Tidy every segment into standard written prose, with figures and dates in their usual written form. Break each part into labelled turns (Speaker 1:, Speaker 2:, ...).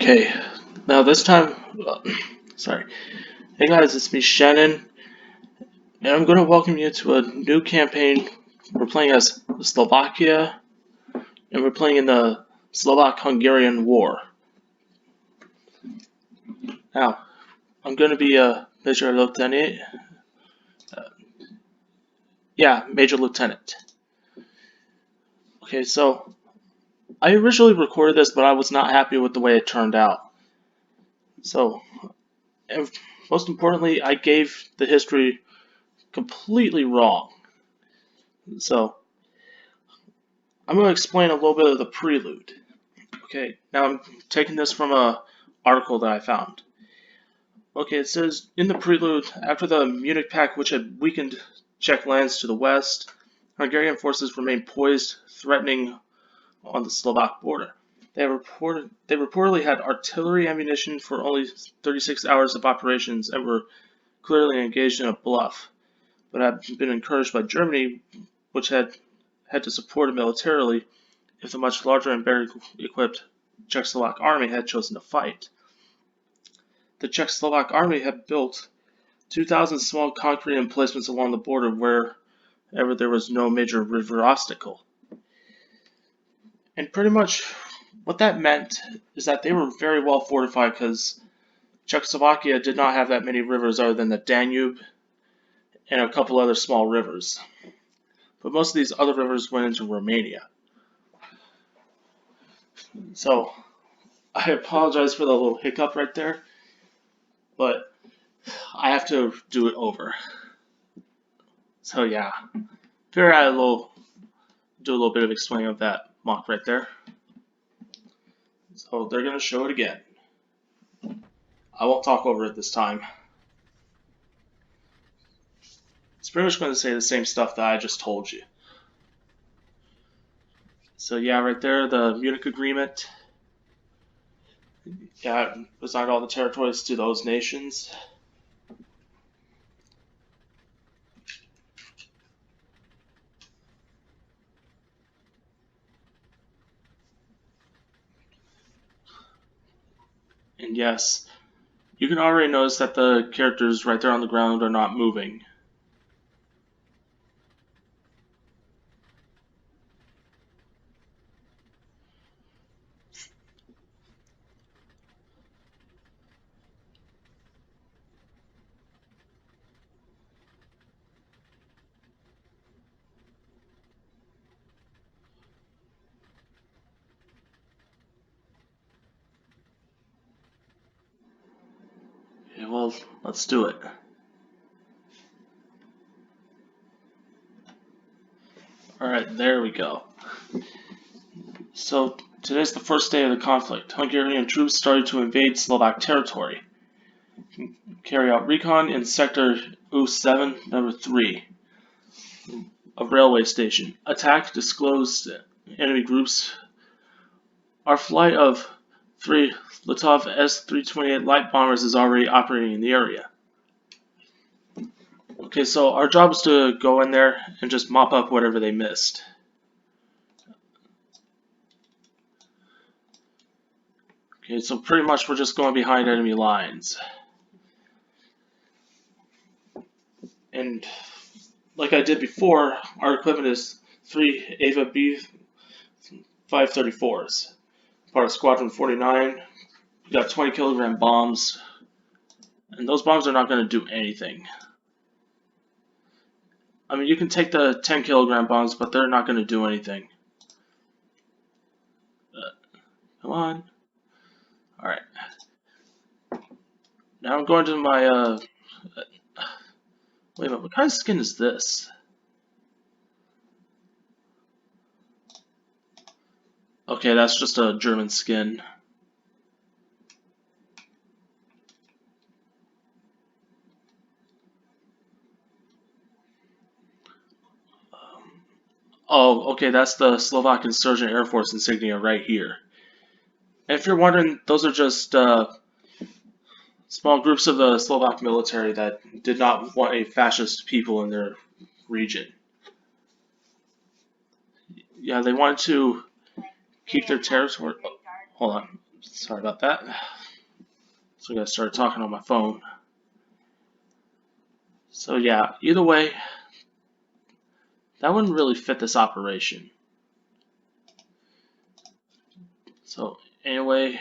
Speaker 1: Okay, now this time, sorry. Hey guys, it's me, Shannon, and I'm going to welcome you to a new campaign. We're playing as Slovakia, and we're playing in the Slovak-Hungarian War. Now, I'm going to be a Major Lieutenant. Major Lieutenant. Okay, so I originally recorded this, but I was not happy with the way it turned out. So, and most importantly, I gave the history completely wrong. So, I'm going to explain a little bit of the prelude. Okay, now I'm taking this from an article that I found. Okay, it says, in the prelude, after the Munich Pact, which had weakened Czech lands to the west, Hungarian forces remained poised, threatening on the Slovak border. They reportedly had artillery ammunition for only 36 hours of operations and were clearly engaged in a bluff, but had been encouraged by Germany, which had to support it militarily if the much larger and better equipped Czechoslovak army had chosen to fight. The Czechoslovak army had built 2,000 small concrete emplacements along the border wherever there was no major river obstacle. And pretty much what that meant is that they were very well fortified because Czechoslovakia did not have that many rivers other than the Danube and a couple other small rivers. But most of these other rivers went into Romania. So I apologize for the little hiccup right there, but I have to do it over. So yeah, figure out do a little bit of explaining of that mock right there. So they're gonna show it again. I won't talk over it this time. It's pretty much going to say the same stuff that I just told you. So yeah, right there, the Munich Agreement. Yeah, it assigned all the territories to those nations. And yes, you can already notice that the characters right there on the ground are not moving. Okay, well, let's do it. Alright, there we go. So, today's the first day of the conflict. Hungarian troops started to invade Slovak territory. Carry out recon in Sector U7, number 3. A railway station. Attack disclosed enemy groups. Our flight of 3 Litov S-328 light bombers is already operating in the area. Okay, so our job is to go in there and just mop up whatever they missed. Okay, so pretty much we're just going behind enemy lines. And like I did before, our equipment is 3 Ava B-534s. Part of Squadron 49. We got 20 kilogram bombs. And those bombs are not going to do anything. I mean, you can take the 10 kilogram bombs, but they're not going to do anything. Come on. Alright. Now I'm going to my, wait a minute, what kind of skin is this? Okay, that's just a German skin. Oh, okay, that's the Slovak Insurgent Air Force insignia right here. And if you're wondering, those are just small groups of the Slovak military that did not want a fascist people in their region. Yeah, they wanted to keep their territory. Oh, hold on, Sorry about that. So I gotta start talking on my phone. So yeah, either way, that wouldn't really fit this operation. So anyway,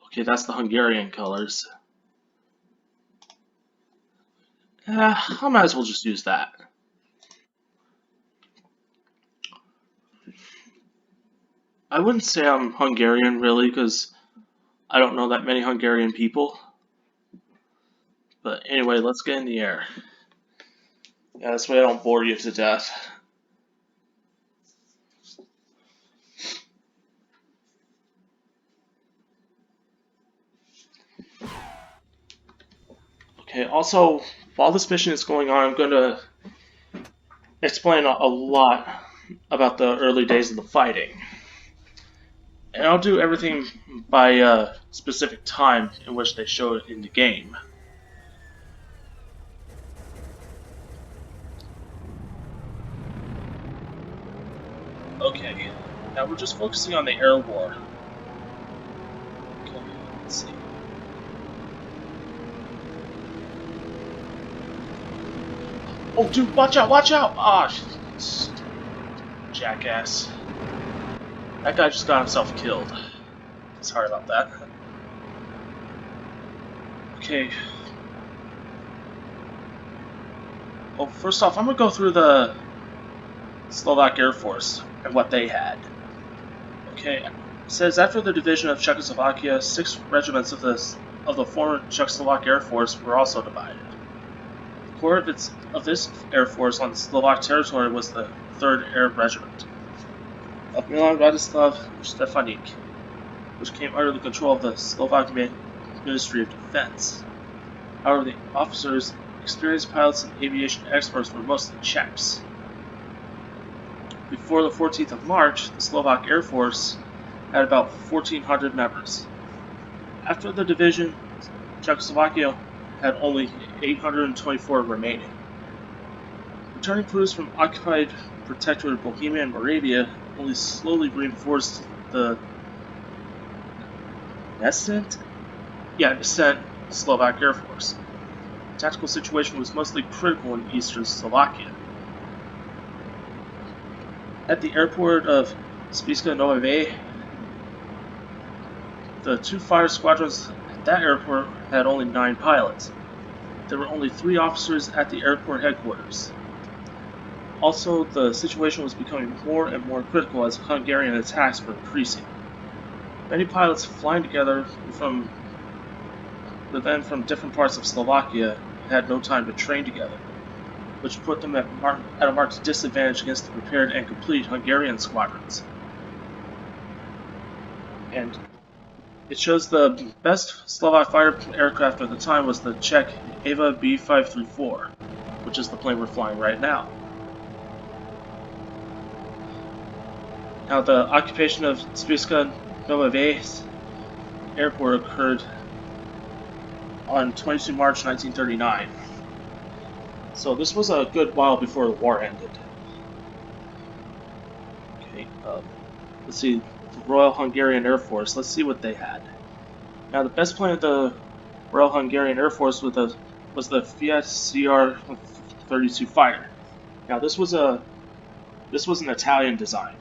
Speaker 1: okay, that's the Hungarian colors. I might as well just use that. I wouldn't say I'm Hungarian really, because I don't know that many Hungarian people. But anyway, let's get in the air. Yeah, this way I don't bore you to death. Okay, also, while this mission is going on, I'm going to explain a lot about the early days of the fighting. And I'll do everything by a specific time in which they show it in the game. Okay, now we're just focusing on the air war. Okay, let's see. Oh, dude, watch out, watch out! Ah, jackass. That guy just got himself killed. Sorry about that. Okay. Well, first off, I'm gonna go through the Slovak Air Force and what they had. Okay, it says after the division of Czechoslovakia, 6 regiments of the former Czechoslovak Air Force were also divided. The core of this Air Force on Slovak territory was the 3rd Air Regiment of Milan Radislav Stefanik, which came under the control of the Slovak Ministry of Defense. However, the officers, experienced pilots, and aviation experts were mostly Czechs. Before the 14th of March, the Slovak Air Force had about 1,400 members. After the division, Czechoslovakia had only 824 remaining. Returning crews from occupied Protectorate Bohemia and Moravia only slowly reinforced the nascent Slovak Air Force. The tactical situation was mostly critical in eastern Slovakia. At the airport of Spišská Nová Ves, the 2 fire squadrons at that airport had only 9 pilots. There were only 3 officers at the airport headquarters. Also, the situation was becoming more and more critical as Hungarian attacks were increasing. Many pilots flying together from different parts of Slovakia had no time to train together, which put them at a marked disadvantage against the prepared and complete Hungarian squadrons. And it shows the best Slovak fighter aircraft at the time was the Czech Ava B534, which is the plane we're flying right now. Now, the occupation of Spišská Nová Ves airport occurred on 22 March 1939. So this was a good while before the war ended. Okay, let's see, the Royal Hungarian Air Force, let's see what they had. Now, the best plane of the Royal Hungarian Air Force was the Fiat CR-32 fighter. Now, this was an Italian design.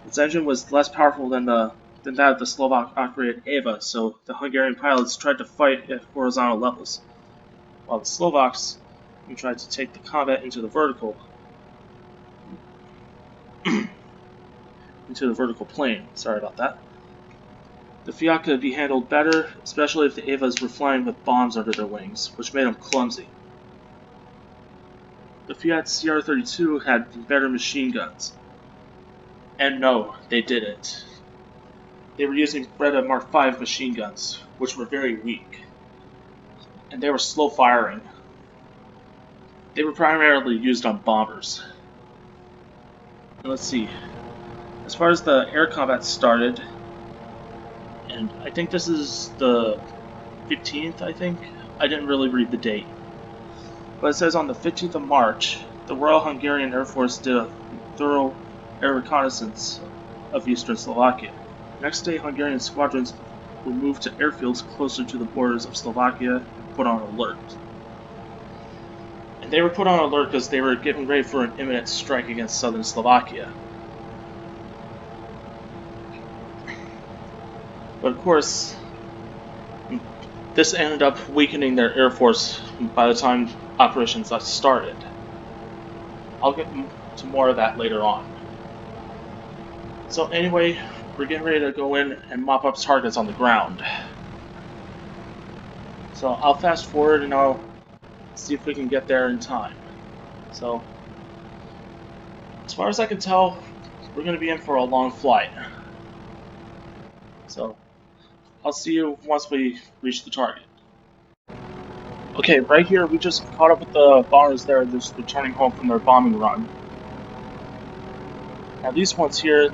Speaker 1: Its engine was less powerful than that of the Slovak-operated Ava, so the Hungarian pilots tried to fight at horizontal levels, while the Slovaks tried to take the combat into the vertical plane. Sorry about that. The Fiat could be handled better, especially if the Avas were flying with bombs under their wings, which made them clumsy. The Fiat CR-32 had better machine guns. And no, they didn't. They were using Breda Mark V machine guns, which were very weak. And they were slow firing. They were primarily used on bombers. And let's see. As far as the air combat started, and I think this is the 15th, I think? I didn't really read the date. But it says on the 15th of March, the Royal Hungarian Air Force did a thorough air reconnaissance of eastern Slovakia. Next day, Hungarian squadrons were moved to airfields closer to the borders of Slovakia and put on alert. And they were put on alert because they were getting ready for an imminent strike against southern Slovakia. But of course, this ended up weakening their air force by the time operations started. I'll get to more of that later on. So anyway, we're getting ready to go in and mop up targets on the ground. So I'll fast forward and I'll see if we can get there in time. So, as far as I can tell, we're going to be in for a long flight. So, I'll see you once we reach the target. Okay, right here, we just caught up with the bombers there, just returning home from their bombing run. Now these ones here,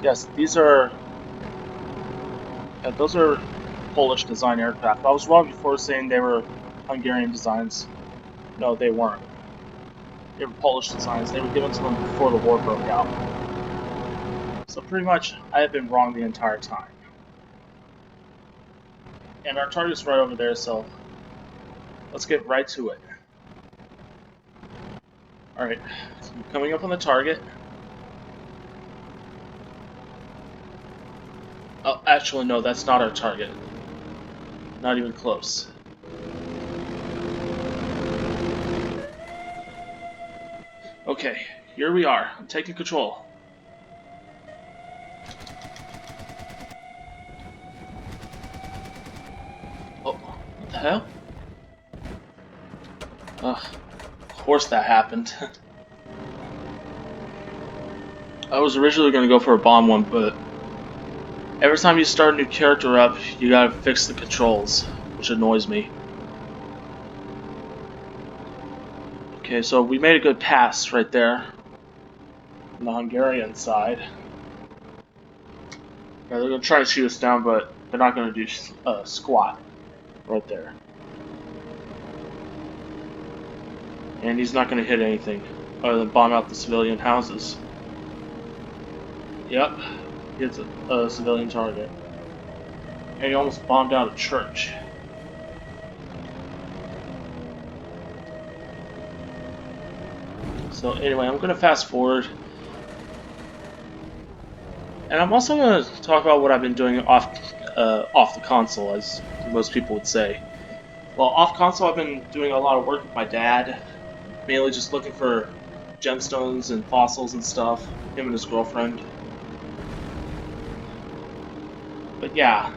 Speaker 1: yes, these are, those are Polish design aircraft. I was wrong before saying they were Hungarian designs. No, they weren't. They were Polish designs. They were given to them before the war broke out. So pretty much, I have been wrong the entire time. And our target's right over there, so let's get right to it. Alright, so coming up on the target. Oh, actually no, that's not our target. Not even close. Okay, here we are. I'm taking control. Oh, what the hell? Ugh, of course that happened. I was originally going to go for a bomb one, but every time you start a new character up, you gotta fix the controls, which annoys me. Okay, so we made a good pass right there on the Hungarian side. Yeah, they're gonna try to shoot us down, but they're not gonna do squat right there. And he's not gonna hit anything other than bomb out the civilian houses. Yep, hits a civilian target. And he almost bombed out a church. So anyway, I'm gonna fast forward. And I'm also going to talk about what I've been doing off the console, as most people would say. Well, off console, I've been doing a lot of work with my dad, mainly just looking for gemstones and fossils and stuff. Him and his girlfriend. But yeah,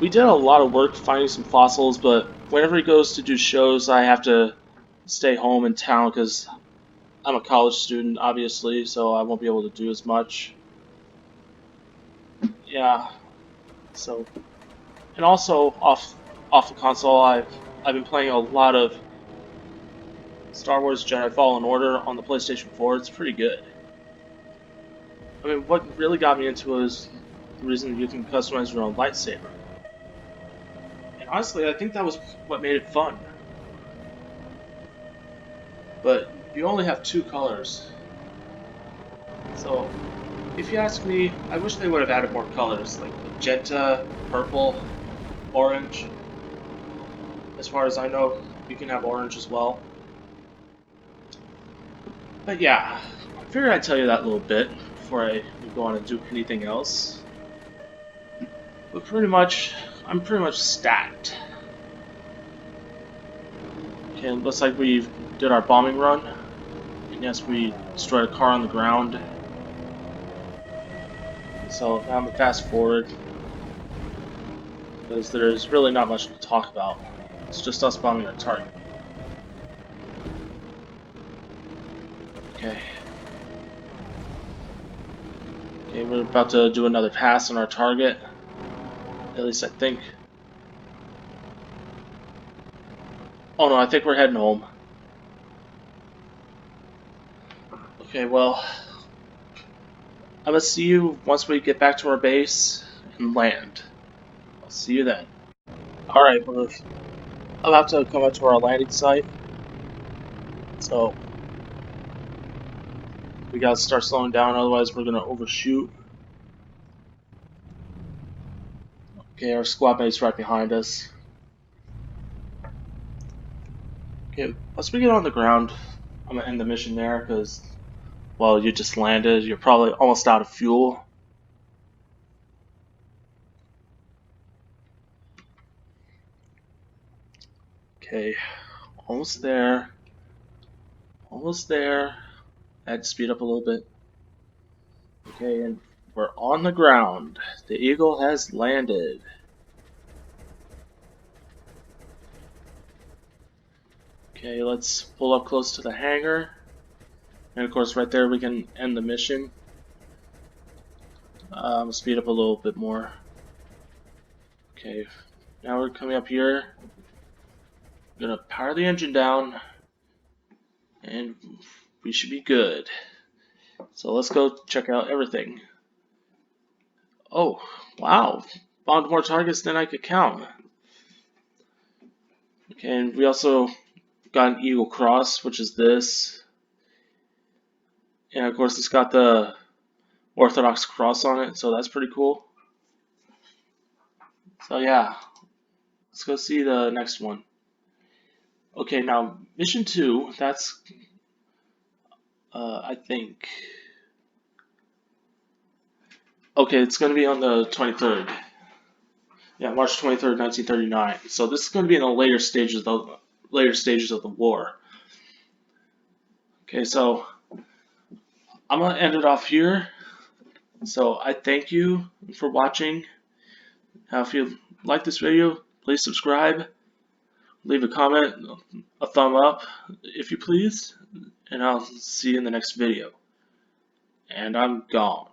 Speaker 1: we did a lot of work finding some fossils. But whenever he goes to do shows, I have to stay home in town because I'm a college student, obviously, so I won't be able to do as much. Yeah, so, and also off the console, I've been playing a lot of Star Wars Jedi Fallen Order on the PlayStation 4. It's pretty good. I mean, what really got me into it is the reason you can customize your own lightsaber. And honestly, I think that was what made it fun. But you only have 2 colors. So, if you ask me, I wish they would have added more colors, like magenta, purple, orange. As far as I know, you can have orange as well. But yeah, I figured I'd tell you that a little bit before I go on and do anything else. But I'm pretty much stacked. Okay, it looks like we did our bombing run. And yes, we destroyed a car on the ground. So now I'm gonna fast forward, because there's really not much to talk about. It's just us bombing a target. Okay. Okay, we're about to do another pass on our target. At least I think. Oh no, I think we're heading home. Okay, well, I'm gonna see you once we get back to our base and land. I'll see you then. Alright, we're about to come up to our landing site. So, We gotta start slowing down, otherwise we're gonna overshoot. Okay, our squad mate's right behind us. Okay, once we get on the ground, I'm gonna end the mission there because, well, you just landed. You're probably almost out of fuel. Okay, almost there. Almost there. I had to speed up a little bit. Okay, and we're on the ground. The Eagle has landed. Okay, let's pull up close to the hangar. And of course, right there we can end the mission. Speed up a little bit more. Okay, now we're coming up here. I'm gonna power the engine down, and we should be good. So let's go check out everything. Oh, wow. Found more targets than I could count. Okay, and we also got an Eagle Cross, which is this. And of course, it's got the Orthodox cross on it, so that's pretty cool. So yeah, let's go see the next one. Okay, now mission 2, that's, I think, okay, it's going to be on the 23rd. Yeah, March 23rd, 1939. So this is going to be in the later stages of the war. Okay, so I'm going to end it off here. So I thank you for watching. Now, if you like this video, please subscribe, leave a comment, a thumb up if you please, and I'll see you in the next video. And I'm gone.